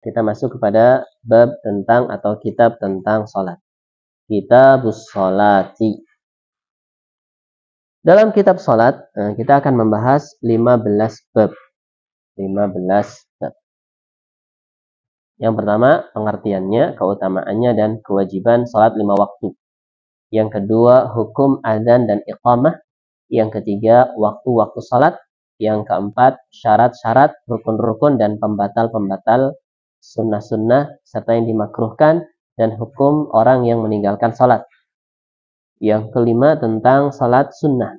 Kita masuk kepada bab tentang atau kitab tentang salat. Kitabus Sholati. Dalam kitab salat, kita akan membahas 15 bab. 15 bab. Yang pertama, pengertiannya, keutamaannya, dan kewajiban salat 5 waktu. Yang kedua, hukum adzan dan iqamah. Yang ketiga, waktu-waktu salat. Yang keempat, syarat-syarat, rukun-rukun, dan pembatal-pembatal sunnah-sunnah, serta yang dimakruhkan, dan hukum orang yang meninggalkan salat. Yang kelima, tentang salat sunnah.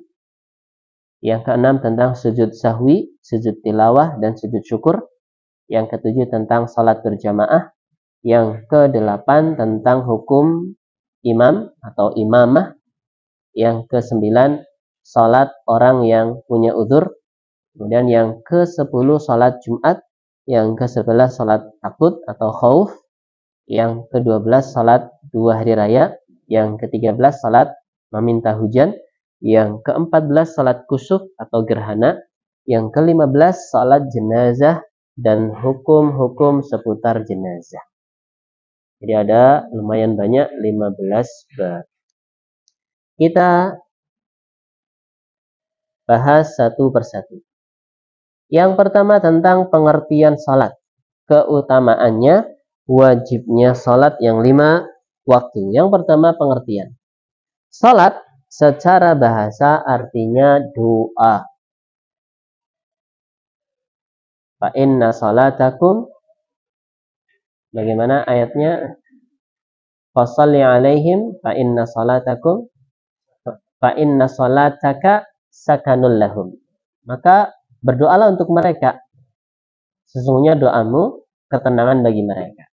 Yang keenam, tentang sujud sahwi, sujud tilawah, dan sujud syukur. Yang ketujuh, tentang salat berjamaah. Yang kedelapan, tentang hukum imam atau imamah. Yang kesembilan, salat orang yang punya uzur. Kemudian yang ke-10, salat Jumat. Yang ke-11, salat takut atau khauf. Yang ke-12, salat 2 hari raya. Yang ke-13, salat meminta hujan. Yang ke-14, salat kusuf atau gerhana. Yang ke-15, salat jenazah dan hukum-hukum seputar jenazah. Jadi ada lumayan banyak, 15 bab. Kita bahas satu persatu. Yang pertama tentang pengertian salat. Keutamaannya, wajibnya salat yang 5 waktu. Yang pertama pengertian. Salat secara bahasa artinya doa. Fa inna salatakum, bagaimana ayatnya? Fashalli alaihim fa inna salatakum fa inna salataka sakanul lahum. Maka berdoalah untuk mereka. Sesungguhnya doamu ketenangan bagi mereka.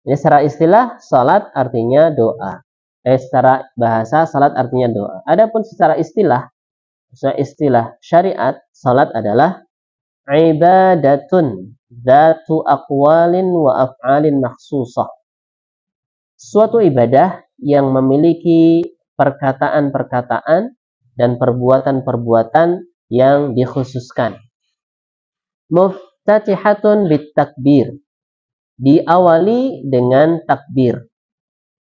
Jadi secara istilah salat artinya doa. Secara bahasa salat artinya doa. Adapun secara istilah syariat, salat adalah ibadatun dzatu aqwalin wa af'alin makhsusah. Suatu ibadah yang memiliki perkataan-perkataan dan perbuatan-perbuatan yang dikhususkan. Muftatihatun bitakbir, diawali dengan takbir.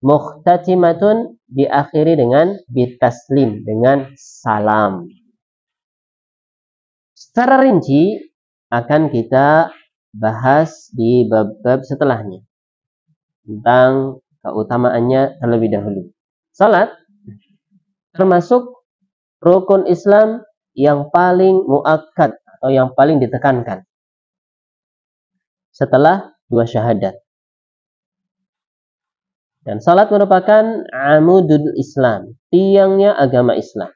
Muhtatimatun, diakhiri dengan bitaslim, dengan salam. Secara rinci akan kita bahas di bab-bab setelahnya tentang keutamaannya terlebih dahulu. Salat termasuk rukun Islam yang paling muakkad atau yang paling ditekankan setelah 2 syahadat. Dan salat merupakan amudul Islam, tiangnya agama Islam.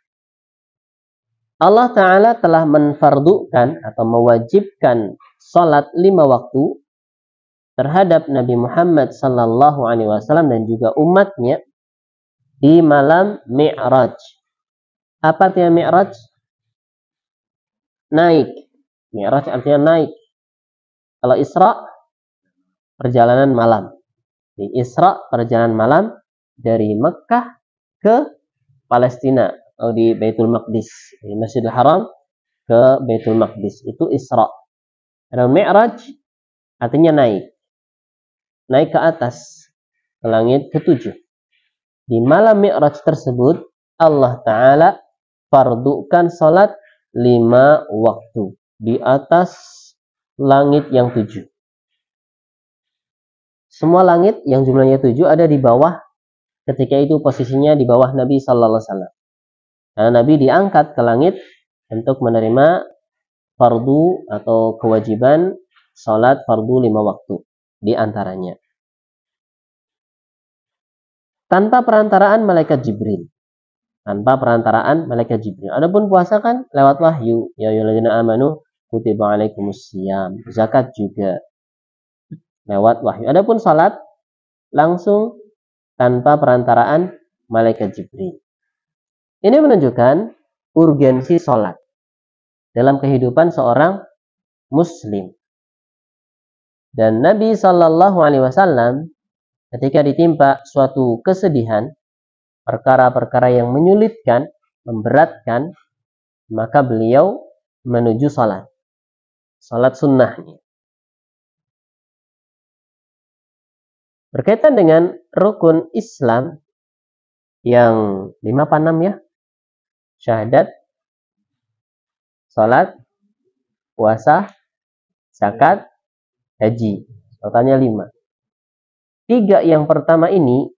Allah Ta'ala telah menfardukan atau mewajibkan salat 5 waktu terhadap Nabi Muhammad sallallahu alaihi wasallam dan juga umatnya di malam Mi'raj. Apa artinya Mi'raj? Naik. Mi'raj artinya naik. Kalau Isra, perjalanan malam. Di Isra, perjalanan malam dari Mekah ke Palestina atau di Baitul Maqdis, di Masjidil Haram ke Baitul Maqdis, itu Isra. Dan Mi'raj artinya naik. Naik ke atas, ke langit ke-7. Di malam Mi'raj tersebut Allah Ta'ala fardukan salat 5 waktu di atas langit yang 7. Semua langit yang jumlahnya 7 ada di bawah, ketika itu posisinya di bawah Nabi sallallahu alaihi wasallam. Karena Nabi diangkat ke langit untuk menerima fardu atau kewajiban salat fardu 5 waktu di antaranya. Tanpa perantaraan malaikat Jibril. Tanpa perantaraan malaikat Jibril. Adapun puasa kan lewat wahyu. Ya ayyuhalladzina amanu kutiba alaikumusiyam. Zakat juga lewat wahyu. Adapun salat langsung tanpa perantaraan malaikat Jibril. Ini menunjukkan urgensi salat dalam kehidupan seorang muslim. Dan Nabi sallallahu alaihi wasallam ketika ditimpa suatu kesedihan, perkara-perkara yang menyulitkan, memberatkan, maka beliau menuju salat. Salat sunnahnya. Berkaitan dengan rukun Islam yang 5 apa 6 ya? Syahadat, salat, puasa, zakat, haji. Totalnya 5. 3 yang pertama ini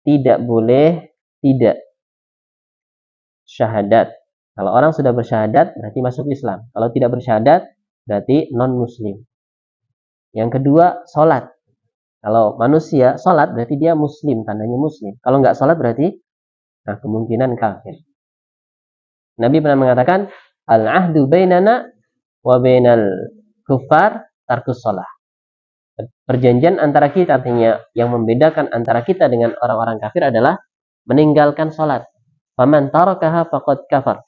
tidak boleh tidak syahadat. Kalau orang sudah bersyahadat berarti masuk Islam. Kalau tidak bersyahadat berarti non-muslim. Yang kedua, sholat. Kalau manusia sholat berarti dia muslim, tandanya muslim. Kalau nggak sholat berarti kemungkinan kafir. Nabi pernah mengatakan, al-ahdu bainana wa bainal kuffar tarkus sholah. Perjanjian antara kita, artinya yang membedakan antara kita dengan orang-orang kafir adalah meninggalkan sholat. Faman tarakaha faqad kafar.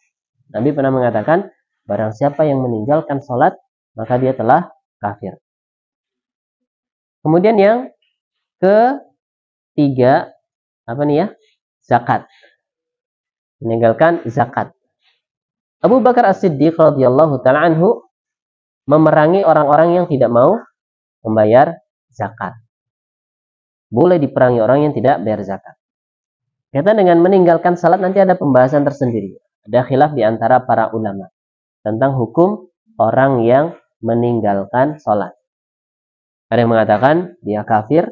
Nabi pernah mengatakan, barang siapa yang meninggalkan sholat, maka dia telah kafir. Kemudian yang ketiga, apa nih ya? Zakat. Meninggalkan zakat. Abu Bakar As-Siddiq radhiyallahu ta'ala anhu memerangi orang-orang yang tidak mau membayar zakat. Boleh diperangi orang yang tidak bayar zakat. Kaitan dengan meninggalkan salat nanti ada pembahasan tersendiri. Ada khilaf di antara para ulama tentang hukum orang yang meninggalkan salat. Ada yang mengatakan dia kafir,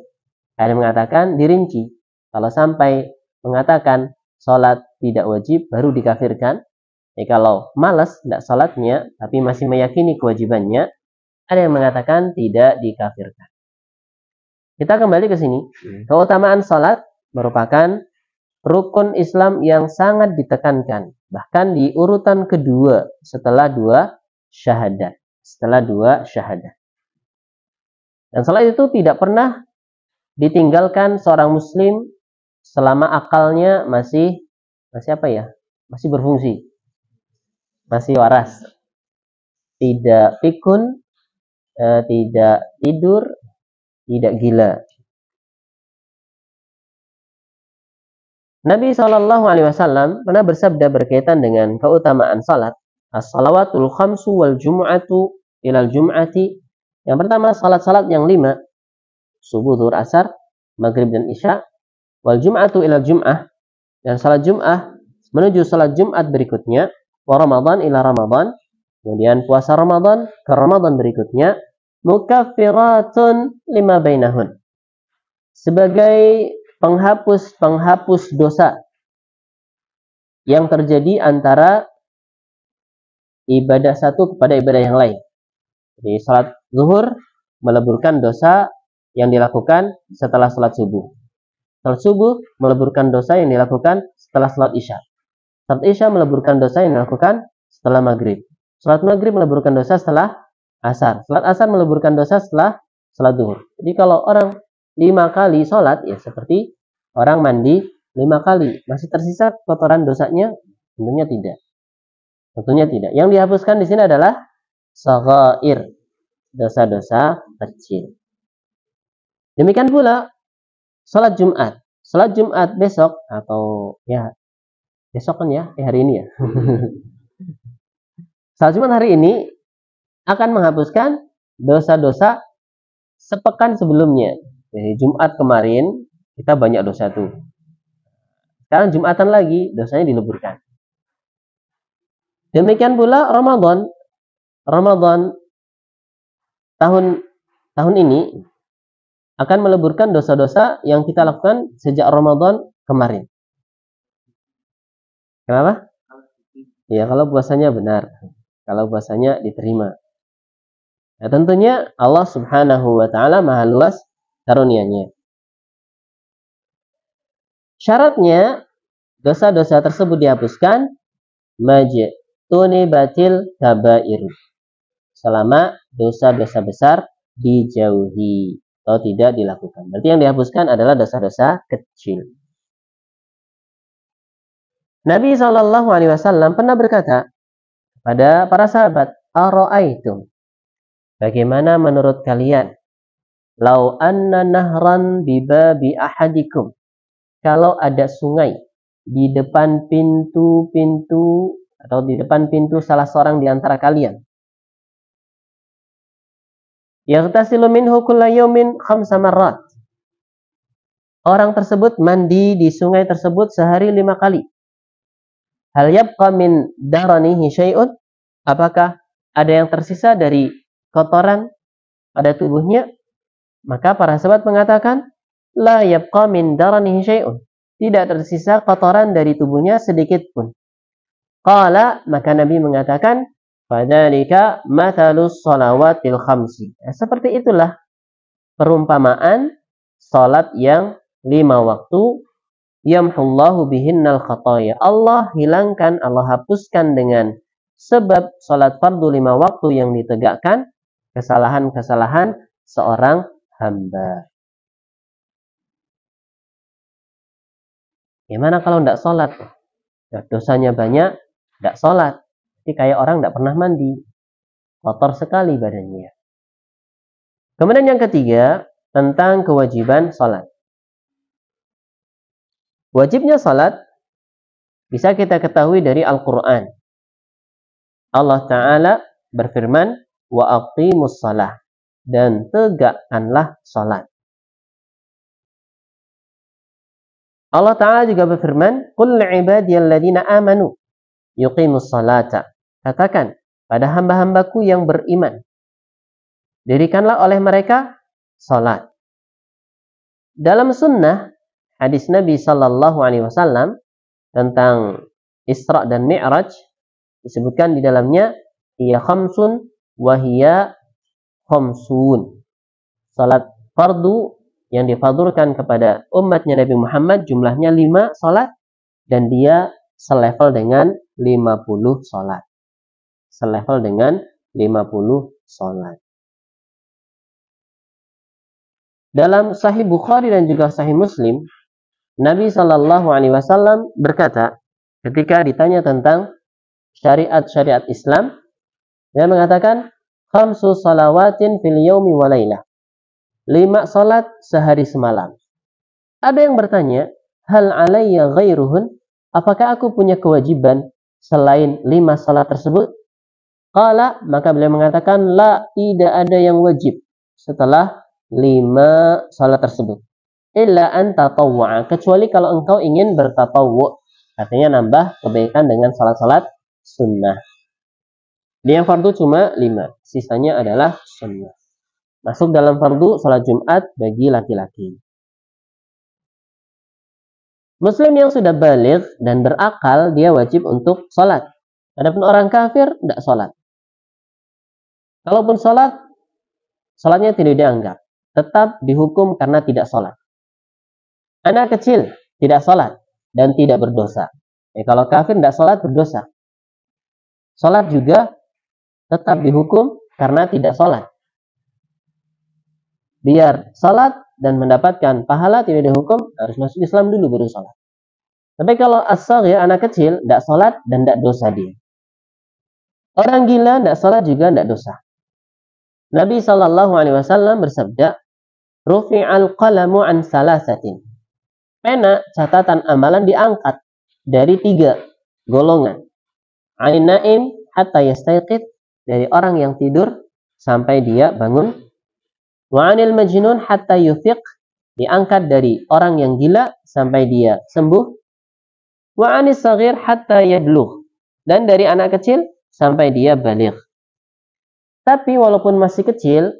ada yang mengatakan dirinci. Kalau sampai mengatakan salat tidak wajib baru dikafirkan. Kalau malas tidak salatnya tapi masih meyakini kewajibannya, ada yang mengatakan tidak dikafirkan. Kita kembali ke sini. Keutamaan salat merupakan rukun Islam yang sangat ditekankan. Bahkan di urutan kedua setelah 2 syahadat. Dan salat itu tidak pernah ditinggalkan seorang muslim selama akalnya masih apa ya? Masih berfungsi. Masih waras. Tidak pikun, tidak tidur, tidak gila. Nabi SAW pernah bersabda berkaitan dengan keutamaan salat. As-salawatul khamsu wal jum'atu ilal jum'ati. Yang pertama salat-salat yang 5. Subuh, zuhur, asar, maghrib dan isya. Wal jum'atu ilal jum'ah. Dan salat jum'ah menuju salat Jumat berikutnya. Wa Ramadan ila Ramadan. Kemudian puasa Ramadan ke Ramadan berikutnya. Mukaffiratun lima bainahun. Sebagai penghapus dosa yang terjadi antara ibadah satu kepada ibadah yang lain. Jadi salat zuhur meleburkan dosa yang dilakukan setelah salat subuh. Salat subuh meleburkan dosa yang dilakukan setelah salat isya. Salat isya meleburkan dosa yang dilakukan setelah maghrib. Salat maghrib meleburkan dosa setelah asar. Salat asar meleburkan dosa setelah salat zuhur. Jadi kalau orang 5 kali sholat, ya seperti orang mandi 5 kali. Masih tersisa kotoran dosanya? Tentunya tidak. Yang dihapuskan di sini adalah shaghair, dosa-dosa kecil. Demikian pula sholat Jumat. Sholat Jumat besok atau ya besok kan ya, hari ini ya. Sholat Jumat hari ini akan menghapuskan dosa-dosa sepekan sebelumnya. Jadi Jumat kemarin kita banyak dosa tuh. Sekarang Jumatan lagi dosanya dileburkan. Demikian pula Ramadan. Ramadan tahun ini akan meleburkan dosa-dosa yang kita lakukan sejak Ramadan kemarin. Kenapa? Ya kalau puasanya benar. Kalau puasanya diterima. Nah, tentunya Allah Subhanahu wa taala Maha luas karunia-Nya. Syaratnya dosa-dosa tersebut dihapuskan majtunibatil kabair. Selama dosa-dosa besar dijauhi atau tidak dilakukan. Berarti yang dihapuskan adalah dosa-dosa kecil. Nabi SAW pernah berkata pada para sahabat, "Ara'aitum, bagaimana menurut kalian? Lau anna nahran bibabi ahadikum." Kalau ada sungai di depan pintu-pintu atau di depan pintu salah seorang di antara kalian. Yaghtasilu minhu kulla yawmin 5 marrat. orang tersebut mandi di sungai tersebut sehari 5 kali. Hal yabqa min daranihi syai'un? Apakah ada yang tersisa dari kotoran pada tubuhnya? Maka para sahabat mengatakan, la yabqa min daranihi syai'un. Tidak tersisa kotoran dari tubuhnya sedikit pun. Qala, maka Nabi mengatakan, fadzalika mathalus shalawatil khamsi. Seperti itulah perumpamaan salat yang 5 waktu, yamhullahu bihinnal khataya. Allah hilangkan, Allah hapuskan dengan sebab salat fardu 5 waktu yang ditegakkan kesalahan-kesalahan seorang hamba. Gimana kalau tidak sholat? Dosanya banyak, tidak sholat. Jadi kayak orang tidak pernah mandi. Kotor sekali badannya. Kemudian yang ketiga, tentang kewajiban sholat. Wajibnya sholat bisa kita ketahui dari Al-Quran. Allah Ta'ala berfirman, wa aqimus shalah, dan tegakkanlah sholat. Allah Ta'ala juga berfirman, qul li'ibadiyalladzina amanu yuqimus sholata. Katakan pada hamba-hambaku yang beriman, dirikanlah oleh mereka sholat. Dalam sunnah, hadis Nabi Sallallahu Alaihi Wasallam tentang Isra dan Mi'raj, disebutkan di dalamnya, hiya khamsun wa hiya khamsun. Salat fardu yang difardurkan kepada umatnya Nabi Muhammad jumlahnya 5 salat, dan dia selevel dengan 50 salat. Selevel dengan 50 salat. Dalam Sahih Bukhari dan juga Sahih Muslim, Nabi Sallallahu Alaihi Wasallam berkata, ketika ditanya tentang syariat-syariat Islam, dia mengatakan, khamsu salawatin fil yaumi wa lailah. 5 salat sehari semalam. Ada yang bertanya, hal alayya ghairuhun? Apakah aku punya kewajiban selain 5 salat tersebut? Qala, maka beliau mengatakan, la, tidak ada yang wajib setelah 5 salat tersebut. Illa an tatawwa'a, kecuali kalau engkau ingin bertatawwu', artinya nambah kebaikan dengan salat-salat sunnah. Dia yang fardu cuma 5, sisanya adalah sunnah. Masuk dalam fardu salat Jumat bagi laki-laki. Muslim yang sudah baligh dan berakal, dia wajib untuk salat. Adapun orang kafir tidak salat. Kalaupun salat, salatnya tidak dianggap, tetap dihukum karena tidak salat. Anak kecil tidak salat dan tidak berdosa. Kalau kafir tidak salat, berdosa. Salat juga tetap dihukum karena tidak salat. Biar salat dan mendapatkan pahala tidak dihukum, harus masuk Islam dulu baru salat. Tapi kalau as-saghir, anak kecil, tidak salat dan tidak dosa dia. Orang gila tidak salat juga tidak dosa. Nabi Sallallahu Alaihi Wasallam bersabda, rufi'al qalamu an salasatin. Pena catatan amalan diangkat dari 3 golongan. Ain naim hatta yastayqid, dari orang yang tidur sampai dia bangun. Wa anil majnun hatta yufiq, diangkat dari orang yang gila sampai dia sembuh. Wa anis saghir hatta yadlugh, dan dari anak kecil sampai dia baligh. Tapi walaupun masih kecil,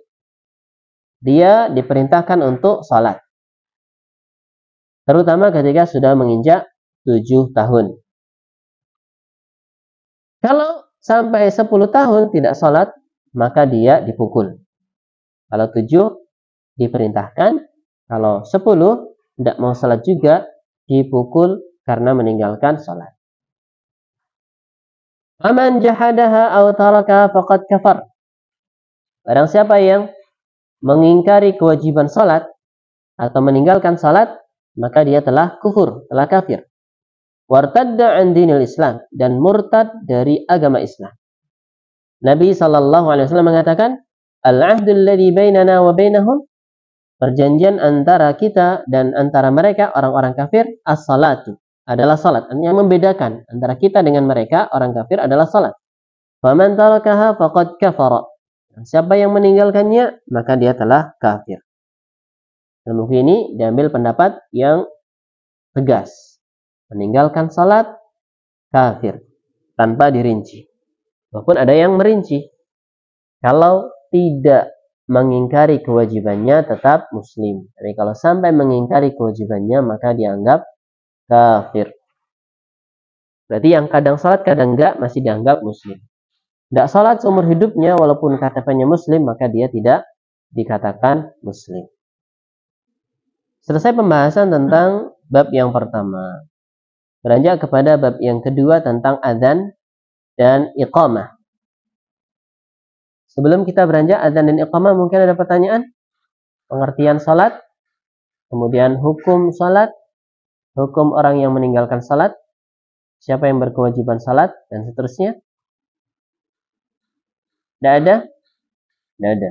dia diperintahkan untuk salat. Terutama ketika sudah menginjak 7 tahun. Kalau sampai 10 tahun tidak salat, maka dia dipukul. Kalau 7 diperintahkan, kalau 10 tidak mau salat juga, dipukul karena meninggalkan salat. Aman jahadaha aw taraka faqad kafar. Barang siapa yang mengingkari kewajiban salat atau meninggalkan salat, maka dia telah kufur, telah kafir. Wartadda an dinil Islam, dan murtad dari agama Islam. Nabi Sallallahu Alaihi Wasallam mengatakan, al-ahdul ladzi bainana wa bainahum, perjanjian antara kita dan antara mereka orang-orang kafir, as-salatu, adalah salat. Yang membedakan antara kita dengan mereka orang kafir adalah salat. Faman tarakaha faqad kafara. Siapa yang meninggalkannya, maka dia telah kafir. Dalam buku ini diambil pendapat yang tegas. Meninggalkan salat kafir tanpa dirinci. Walaupun ada yang merinci. Kalau tidak mengingkari kewajibannya tetap muslim. Tapi kalau sampai mengingkari kewajibannya maka dianggap kafir. Berarti yang kadang salat kadang enggak masih dianggap muslim. Tidak salat seumur hidupnya walaupun KTP-nya muslim maka dia tidak dikatakan muslim. Selesai pembahasan tentang bab yang pertama. Beranjak kepada bab yang kedua tentang adzan dan iqamah. Sebelum kita beranjak adzan dan iqamah, mungkin ada pertanyaan? Pengertian salat, kemudian hukum salat, hukum orang yang meninggalkan salat, siapa yang berkewajiban salat, dan seterusnya. Tidak ada? Tidak ada.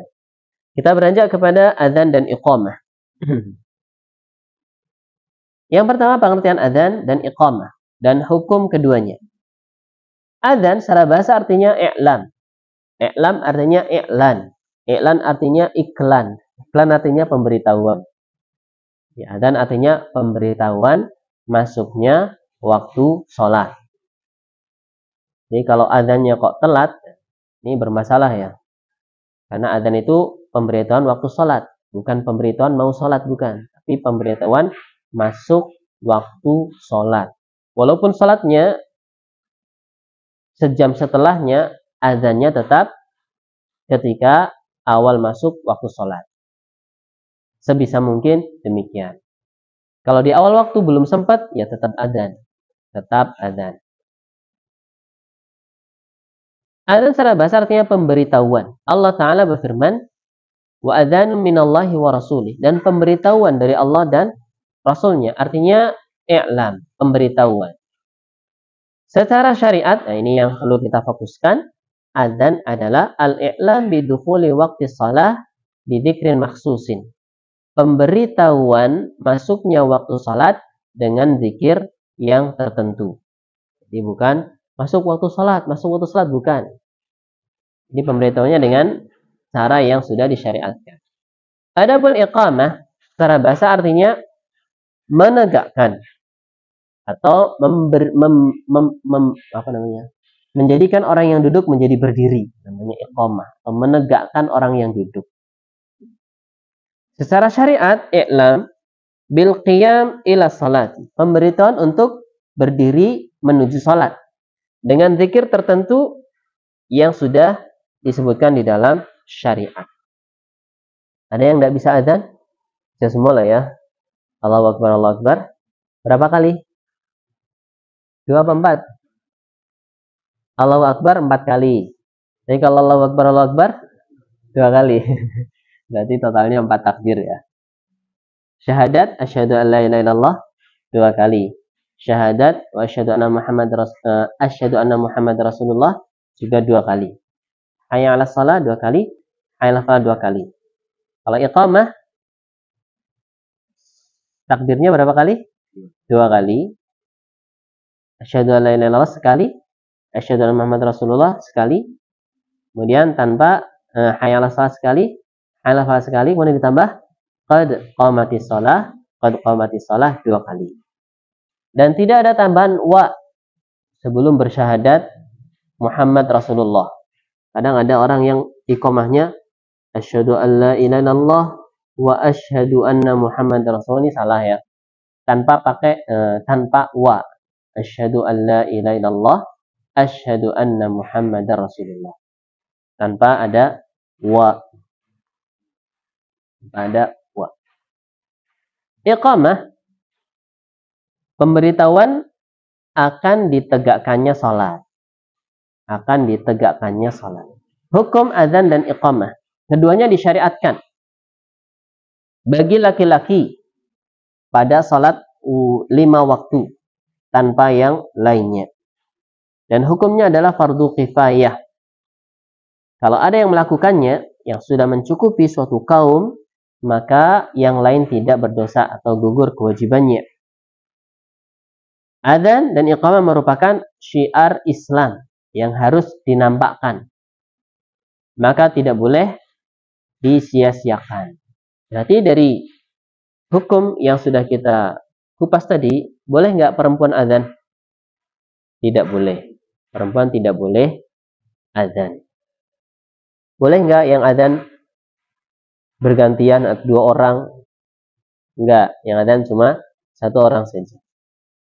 Kita beranjak kepada adzan dan iqamah. Yang pertama pengertian adzan dan iqamah dan hukum keduanya. Adzan secara bahasa artinya i'lam. I'lam artinya i'lan. I'lan artinya iklan. Iklan artinya pemberitahuan. Ya, adzan artinya pemberitahuan masuknya waktu sholat. Jadi kalau adzannya kok telat, ini bermasalah ya. Karena adzan itu pemberitahuan waktu sholat. Bukan pemberitahuan mau sholat, bukan. Tapi pemberitahuan masuk waktu sholat. Walaupun sholatnya sejam setelahnya, azannya tetap ketika awal masuk waktu sholat. Sebisa mungkin demikian. Kalau di awal waktu belum sempat, ya tetap adzan. Tetap adzan. Adzan secara bahasa artinya pemberitahuan. Allah Ta'ala berfirman, wa adzanun minallahi wa rasulih. Dan pemberitahuan dari Allah dan Rasulnya. Artinya i'lam, pemberitahuan. Secara syariat, nah ini yang perlu kita fokuskan. Adzan adalah al-i'lam bidukhuli waqti shalah bidzikrin makhsusin. Pemberitahuan masuknya waktu salat dengan zikir yang tertentu. Jadi bukan masuk waktu salat, bukan. Ini pemberitahuannya dengan cara yang sudah disyariatkan. Adapun iqamah secara bahasa artinya menegakkan atau menjadikan orang yang duduk menjadi berdiri, namanya iqamah, atau menegakkan orang yang duduk. Secara syariat, i'lam bil qiyam ila salat, pemberitahuan untuk berdiri menuju salat dengan zikir tertentu yang sudah disebutkan di dalam syariat. Ada yang tidak bisa adzan? Bisa semua lah ya. Allahu Akbar, Allahu Akbar. Berapa kali? 2 apa 4? Allahu Akbar 4 kali. Jadi kalau Allahu Akbar 2 kali. Berarti totalnya 4 takbir ya. Syahadat, asyhadu an la ilaha illallah 2 kali. Syahadat wa asyhadu anna Muhammad Rasulullah juga 2 kali. Hayya 'alas shalah 2 kali. Hayya 'alal falah 2 kali. Kalau iqamah takbirnya berapa kali? 2 kali. Asyhadu an la ilaha illallah sekali. Asyhadu anna Muhammad Rasulullah sekali. Kemudian tanpa hayya 'alas shalah sekali. Hayya 'alal falah sekali. Kemudian ditambah qad qamatis shalah 2 kali. Dan tidak ada tambahan wa sebelum bersyahadat Muhammad Rasulullah. Kadang ada orang yang iqamahnya asyhadu an la ilaha illallah wa asyhadu anna Muhammad Rasulullah, ini salah ya. Tanpa wa. Asyhadu an la ilaha illallah asyhadu anna Muhammad Rasulullah. Tanpa ada wa. Iqamah pemberitahuan akan ditegakkannya salat. Hukum adzan dan iqamah, keduanya disyariatkan bagi laki-laki pada salat 5 waktu tanpa yang lainnya. Dan hukumnya adalah fardu kifayah. Kalau ada yang melakukannya yang sudah mencukupi suatu kaum, maka yang lain tidak berdosa atau gugur kewajibannya. Adzan dan iqamah merupakan syiar Islam yang harus dinampakkan. Maka tidak boleh disia-siakan. Berarti dari hukum yang sudah kita kupas tadi, boleh nggak perempuan azan? Tidak boleh. Perempuan tidak boleh azan. Boleh nggak yang azan bergantian atau 2 orang? Enggak, yang azan cuma 1 orang saja.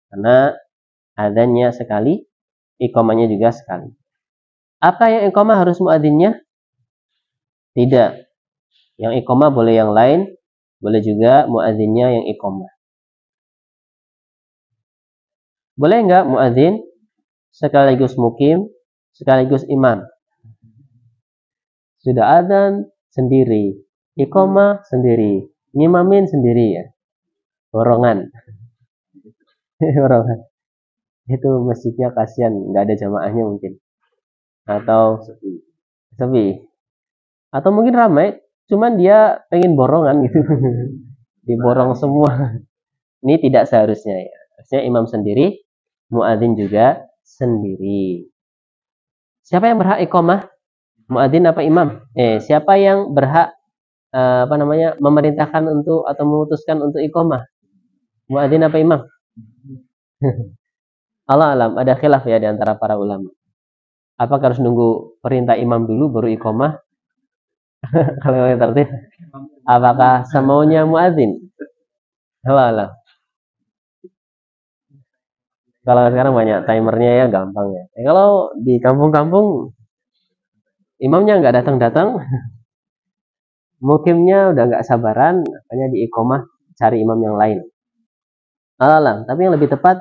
Karena azannya sekali, iqamahnya juga sekali. Apa yang iqamah harus muadzinnya? Tidak. Yang iqamah boleh yang lain, boleh juga muadzinnya yang iqamah. Boleh enggak muadzin sekaligus mukim, sekaligus imam? Sudah azan sendiri, iqamah sendiri, ngimamin sendiri ya. Borongan. Borongan. Itu masjidnya kasihan, nggak ada jamaahnya mungkin. Atau sepi. Atau mungkin ramai, cuman dia pengen borongan gitu. Diborong semua. Ini tidak seharusnya ya. Harusnya imam sendiri, muadzin juga sendiri. Siapa yang berhak iqamah? Muadzin apa imam? Siapa yang berhak memerintahkan untuk atau memutuskan untuk iqamah? Muadzin apa imam? Allah alam, ada khilaf ya di antara para ulama. Apakah harus nunggu perintah imam dulu baru iqamah? Kalau yang tertib, apakah semaunya muadzin? Allah alam. Kalau sekarang banyak timernya ya, gampang ya. Kalau di kampung-kampung imamnya nggak datang-datang, mukimnya udah nggak sabaran, makanya di iqamah cari imam yang lain. Alam, tapi yang lebih tepat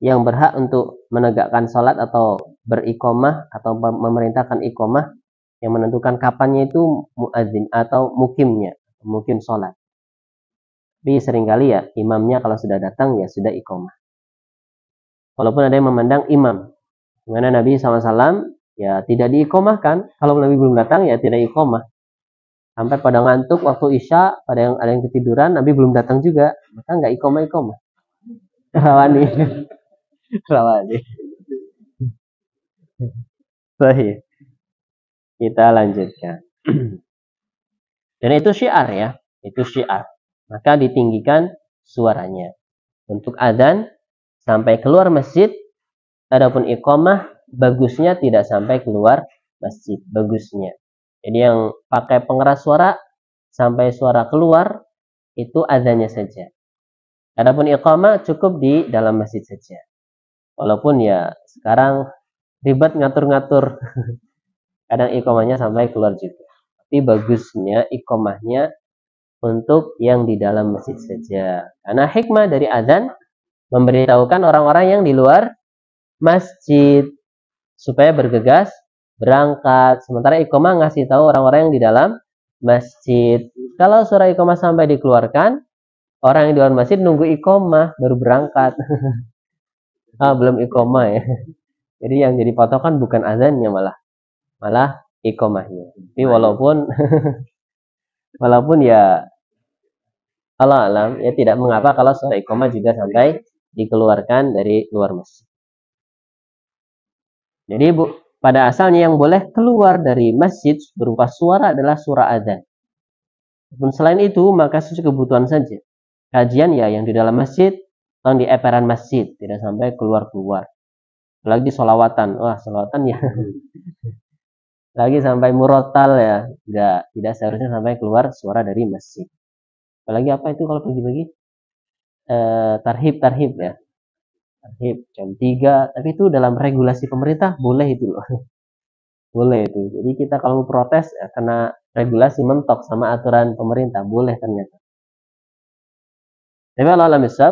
yang berhak untuk menegakkan sholat atau beriqamah atau memerintahkan iqamah yang menentukan kapannya itu muadzin atau mukimnya, mukim sholat. Tapi seringkali ya imamnya kalau sudah datang ya sudah iqamah. Walaupun ada yang memandang imam, dimana Nabi SAW ya tidak diiqamahkan, kalau Nabi belum datang ya tidak iqamah. Sampai pada ngantuk waktu isya, ada yang ketiduran, Nabi belum datang juga, maka nggak iqamah. Rawani. Rawani. Baik. Kita lanjutkan. Dan itu syiar ya, itu syiar. Maka ditinggikan suaranya. Untuk adzan sampai keluar masjid, adapun iqamah bagusnya tidak sampai keluar masjid, bagusnya. Jadi yang pakai pengeras suara sampai suara keluar itu adzannya saja. Adapun iqamah cukup di dalam masjid saja. Walaupun ya sekarang ribet ngatur-ngatur. Kadang iqamahnya sampai keluar juga. Tapi bagusnya iqamahnya untuk yang di dalam masjid saja. Karena hikmah dari adzan memberitahukan orang-orang yang di luar masjid supaya bergegas berangkat. Sementara iqamah ngasih tahu orang-orang yang di dalam masjid. Kalau suara iqamah sampai dikeluarkan, orang yang di luar masjid nunggu iqamah baru berangkat. Belum iqamah ya. Jadi yang jadi patokan bukan adzannya malah iqamahnya. Tapi walaupun ya Allah alam ya tidak mengapa kalau suara iqamah juga sampai dikeluarkan dari luar masjid. Jadi pada asalnya yang boleh keluar dari masjid berupa suara adalah suara adzan. Dan selain itu maka sesuai kebutuhan saja. Kajian ya yang di dalam masjid atau di eperan masjid, tidak sampai keluar-keluar. Lagi sholawatan, sholawatan ya. Lagi sampai murotal ya, tidak seharusnya sampai keluar suara dari masjid. Apalagi apa itu kalau pagi-pagi? Tarhib ya. Tarhib jam 3, tapi itu dalam regulasi pemerintah boleh itu loh. Boleh itu. Jadi kita kalau mau protes ya, kena regulasi mentok sama aturan pemerintah, boleh ternyata. Tapi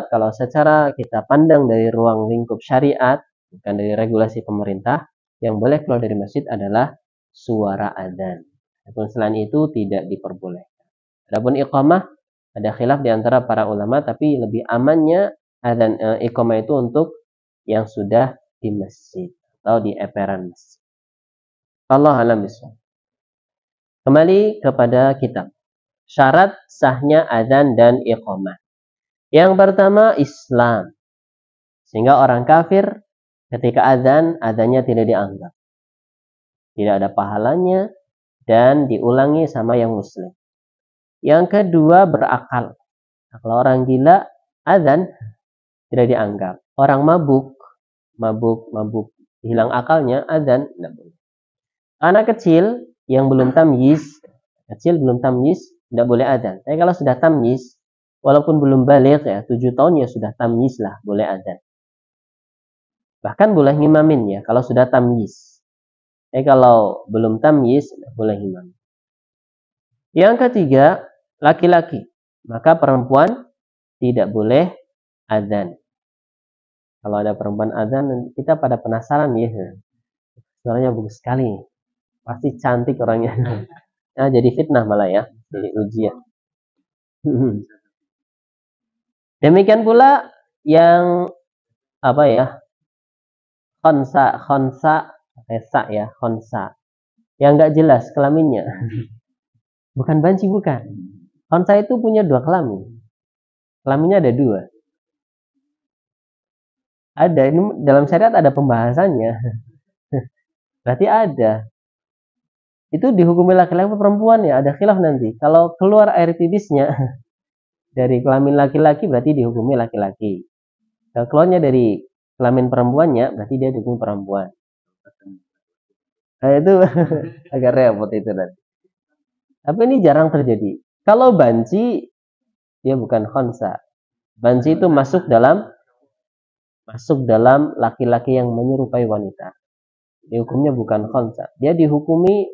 kalau secara kita pandang dari ruang lingkup syariat, bukan dari regulasi pemerintah, yang boleh keluar dari masjid adalah suara adzan. Adapun selain itu tidak diperbolehkan. Adapun iqamah ada khilaf di antara para ulama, tapi lebih amannya adzan iqamah itu untuk yang sudah di masjid atau di eperan masjid. Allah alam bisawab. Kembali kepada kitab. Syarat sahnya adzan dan iqamah. Yang pertama Islam. Sehingga orang kafir ketika adzannya tidak dianggap. Tidak ada pahalanya dan diulangi sama yang muslim. Yang kedua berakal. Kalau orang gila, azan tidak dianggap. Orang mabuk, hilang akalnya, azan tidak boleh. Anak kecil yang belum tamyiz, tidak boleh azan. Tapi kalau sudah tamyiz, walaupun belum balik ya, 7 tahun ya sudah tamyiz lah, boleh azan. Bahkan boleh ngimamin ya, kalau sudah tamyiz. Kalau belum tamyiz, tidak boleh ngimam. Yang ketiga, laki-laki. Maka perempuan tidak boleh azan. Kalau ada perempuan azan, kita pada penasaran ya. Suaranya bagus sekali. Pasti cantik orangnya. Nah, jadi fitnah malah ya. Jadi ujian. Demikian pula yang apa ya? Khonsa ya, khonsa. Yang nggak jelas kelaminnya. Bukan banci, bukan. Khonsa itu punya 2 kelamin. Kelaminnya ada 2. Ada, ini dalam syariat ada pembahasannya. Berarti ada. Itu dihukumi laki-laki atau perempuan ya, ada khilaf nanti. Kalau keluar air pipisnya dari kelamin laki-laki berarti dihukumi laki-laki. Kalau keluarnya dari kelamin perempuannya berarti dia dihukumi perempuan. Nah, itu agak repot itu nanti. Tapi ini jarang terjadi. Kalau banci dia bukan khonsa. Banci itu masuk dalam laki-laki yang menyerupai wanita. Dihukumnya bukan khonsa. Dia dihukumi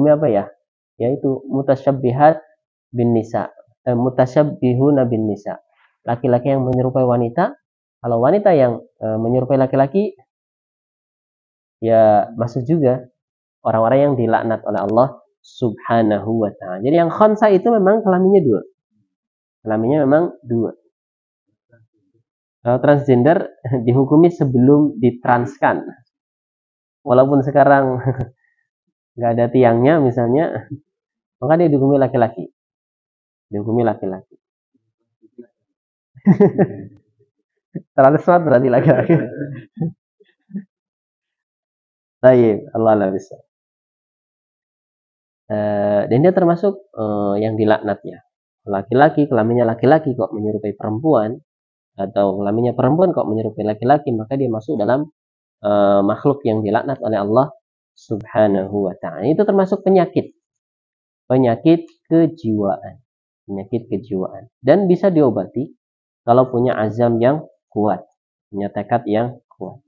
apa ya? Yaitu mutasyabbihat bin nisa. Mutasyabbihuna bin nisa. Laki-laki yang menyerupai wanita. Kalau wanita yang menyerupai laki-laki, ya masuk juga orang-orang yang dilaknat oleh Allah Subhanahu wa ta'ala. Jadi yang khonsa itu memang kelaminnya 2. Kelaminnya memang 2. Kalau transgender dihukumi sebelum ditranskan. Walaupun sekarang nggak ada tiangnya misalnya, maka dia dihukumi laki-laki. Terlalu smart berarti laki-laki. Baik, Allah bisa. Dan dia termasuk yang dilaknat ya. Laki-laki, kelaminnya laki-laki kok menyerupai perempuan, atau kelaminnya perempuan kok menyerupai laki-laki, maka dia masuk dalam makhluk yang dilaknat oleh Allah Subhanahu wa ta'ala. Itu termasuk penyakit kejiwaan. Dan bisa diobati kalau punya azam yang kuat, punya tekad yang kuat.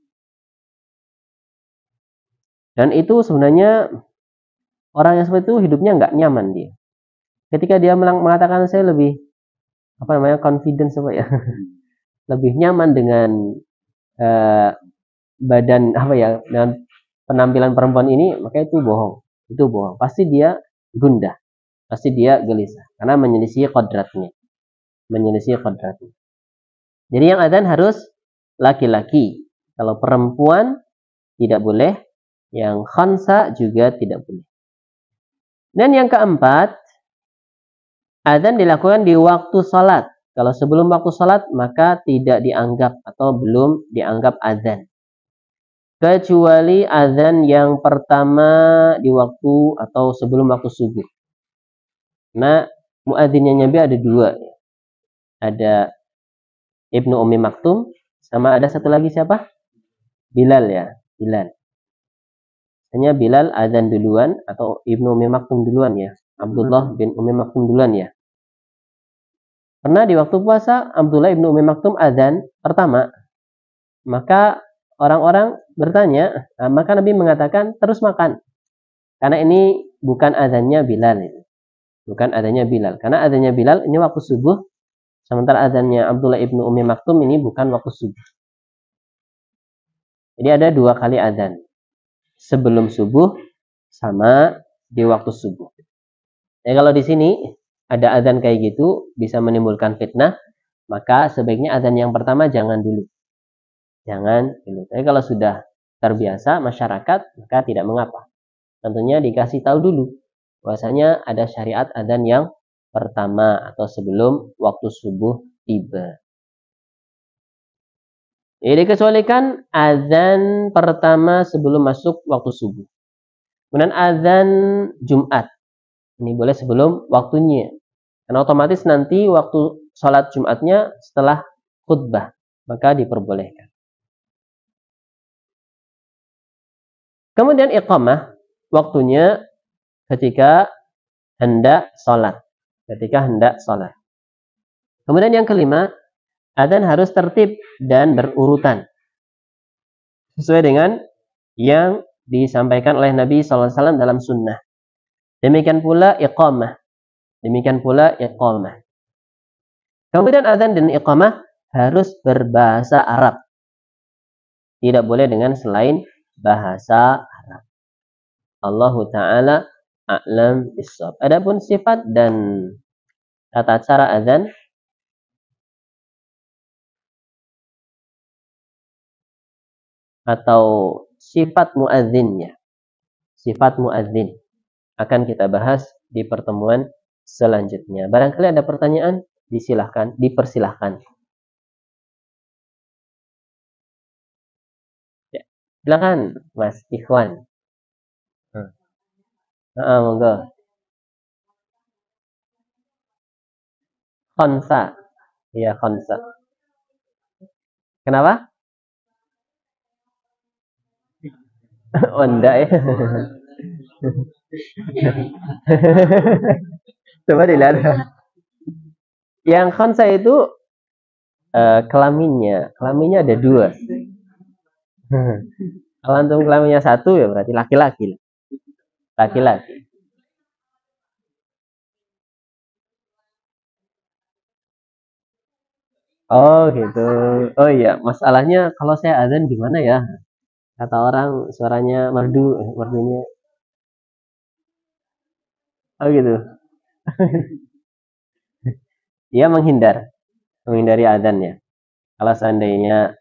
Dan itu sebenarnya orang yang seperti itu hidupnya nggak nyaman dia. Ketika dia mengatakan saya lebih confidence lebih nyaman dengan badan dengan penampilan perempuan ini, maka itu bohong. Pasti dia gundah, pasti dia gelisah karena menyelisih kodratnya. Jadi yang adzan harus laki-laki. Kalau perempuan tidak boleh, yang khansa juga tidak boleh. Dan yang keempat, adzan dilakukan di waktu salat. Kalau sebelum waktu salat maka tidak dianggap atau belum dianggap adzan. Kecuali adzan yang pertama di waktu atau sebelum waktu subuh. Nah, muadzinnya Nabi ada 2. Ada Ibnu Ummi Maktum, sama ada satu lagi siapa? Bilal ya, Bilal. Hanya Bilal adzan duluan atau Ibnu Ummi Maktum duluan ya. Abdullah bin Ummi Maktum duluan ya. Karena di waktu puasa Abdullah bin Ummi Maktum adzan pertama. Maka orang-orang bertanya, maka Nabi mengatakan terus makan. Karena ini bukan adzannya Bilal. Karena adzannya Bilal ini waktu subuh. Sementara adzannya Abdullah ibnu Ummi Maktum ini bukan waktu subuh. Jadi ada 2 kali adzan. Sebelum subuh sama di waktu subuh. Kalau di sini ada adzan kayak gitu bisa menimbulkan fitnah, maka sebaiknya adzan yang pertama jangan dulu. Tapi kalau sudah terbiasa masyarakat maka tidak mengapa. Tentunya dikasih tahu dulu bahwasanya ada syariat adzan yang pertama atau sebelum waktu subuh tiba. Jadi dikecualikan azan pertama sebelum masuk waktu subuh. Kemudian azan Jumat. Ini boleh sebelum waktunya. Karena otomatis nanti waktu sholat Jumatnya setelah khutbah, maka diperbolehkan. Kemudian iqamah, waktunya ketika hendak sholat. Ketika hendak sholat. Kemudian yang kelima, adzan harus tertib dan berurutan. Sesuai dengan yang disampaikan oleh Nabi SAW dalam sunnah. Demikian pula iqamah. Demikian pula iqamah. Kemudian adzan dan iqamah harus berbahasa Arab. Tidak boleh dengan selain bahasa Arab. Allah Ta'ala a'lam bishawab. Adapun sifat dan tata cara adzan atau sifat muadzinnya, sifat muadzin akan kita bahas di pertemuan selanjutnya. Barangkali ada pertanyaan, dipersilahkan. Ya, silakan Mas Ikhwan. Monggo. Khonsa. Iya, khonsa. Kenapa? Oh, enggak ya. Coba dilihat. Yang khonsa itu kelaminnya. Kelaminnya ada 2. Kalau antum kelaminnya 1 ya berarti laki-laki. Laki-laki. Oh gitu. Oh iya, masalahnya kalau saya azan gimana ya? Kata orang suaranya merdu, merdunya. Oh gitu. Dia menghindari azannya. Kalau seandainya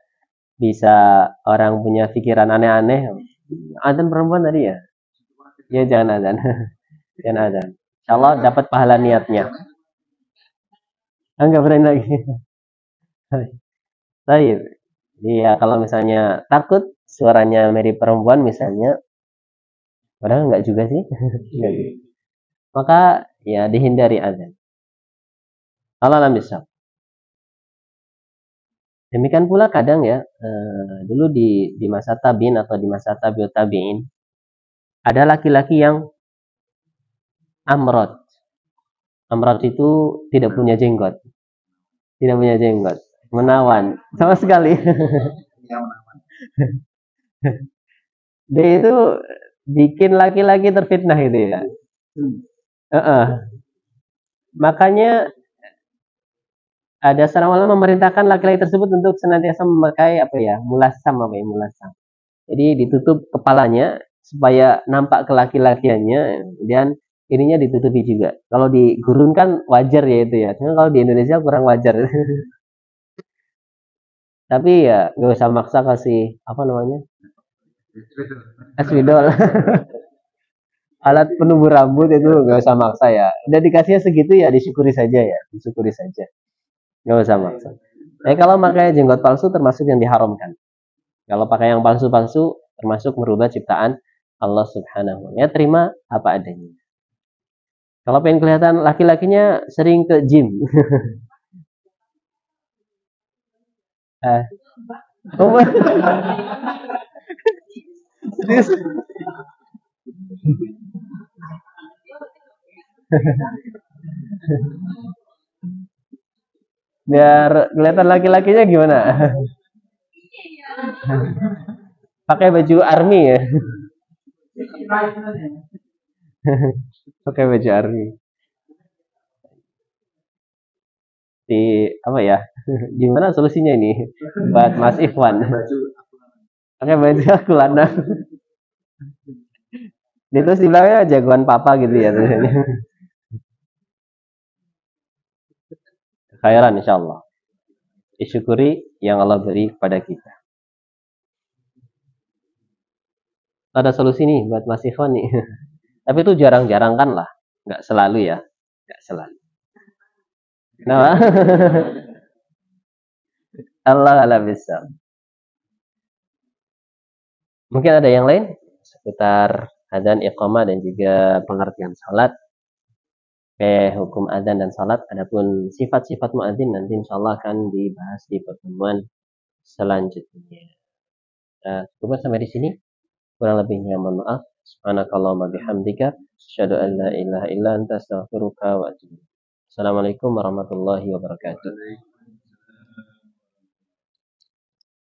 bisa orang punya pikiran aneh-aneh, azan perempuan tadi ya? Ya jangan azan. Jangan azan. Insyaallah dapat pahala niatnya. Enggak berani lagi. Baik. Iya, kalau misalnya takut suaranya mirip perempuan misalnya, padahal enggak juga sih. Maka ya dihindari azan. Allah alam bisa. Demikian pula kadang ya, dulu di masa tabi'in atau di masa tabi'ut tabi'in, ada laki-laki yang amrod. Amrod itu tidak punya jenggot. Tidak punya jenggot. Menawan. Sama sekali. Dia itu bikin laki-laki terfitnah itu ya. Makanya ada seorang ulama memerintahkan laki-laki tersebut untuk senantiasa memakai mulasam mulasam. Jadi ditutup kepalanya supaya nampak kelaki-lakiannya dan ininya ditutupi juga. Kalau digurunkan wajar ya itu ya. Cuma kalau di Indonesia kurang wajar. Tapi ya nggak usah maksa kasih spidol. Alat penumbuh rambut itu nggak usah maksa ya. Udah dikasihnya segitu ya disyukuri saja ya. Disyukuri saja. Nggak usah maksa. Kalau pakai jenggot palsu termasuk yang diharamkan. Kalau pakai yang palsu-palsu termasuk merubah ciptaan Allah Subhanahu wa ta'ala. Ya terima apa adanya. Kalau pengen kelihatan laki-lakinya sering ke gym. Biar kelihatan laki-lakinya gimana? Pakai baju army ya. Pakai baju army. Gimana solusinya ini buat Mas Ikhwan? Pakai baju akulana. Itu di belakangnya jagoan papa gitu ya tulisannya. Khairan insyaallah. Disyukuri yang Allah beri kepada kita. Ada solusi nih buat Mas Ikhwan nih. Tapi itu jarang-jarang kan lah. Nggak selalu ya. Nggak selalu. Kenapa? Allah alam bisa. Mungkin ada yang lain seputar adzan, iqamah dan juga pengertian salat. hukum adzan dan salat. Adapun sifat-sifat muadzin nanti insyaallah akan dibahas di pertemuan selanjutnya. Cukup sampai di sini. Kurang lebihnya mohon maaf. Subhanakallahumma bihamdika asyhadu an la ilaha illa anta astaghfiruka wa atubu ilaik. Assalamualaikum warahmatullahi wabarakatuh.